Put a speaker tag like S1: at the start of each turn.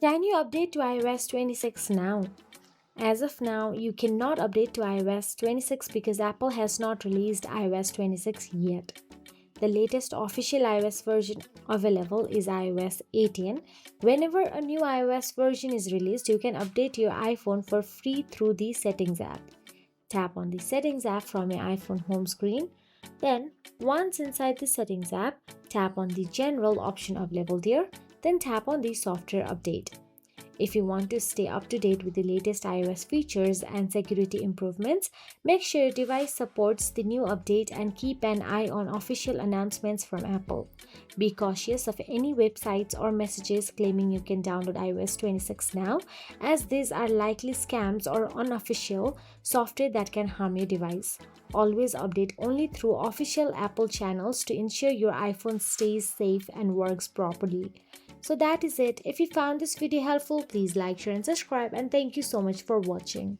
S1: Can you update to iOS 26 now? As of now, you cannot update to iOS 26 because Apple has not released iOS 26 yet. The latest official iOS version available is iOS 18. Whenever a new iOS version is released, you can update your iPhone for free through the Settings app. Tap on the Settings app from your iPhone home screen. Then, once inside the Settings app, tap on the General option available there. Then tap on the Software Update. If you want to stay up to date with the latest iOS features and security improvements, make sure your device supports the new update and keep an eye on official announcements from Apple. Be cautious of any websites or messages claiming you can download iOS 26 now, as these are likely scams or unofficial software that can harm your device. Always update only through official Apple channels to ensure your iPhone stays safe and works properly. So that is it. If you found this video helpful, please like, share and subscribe, and thank you so much for watching.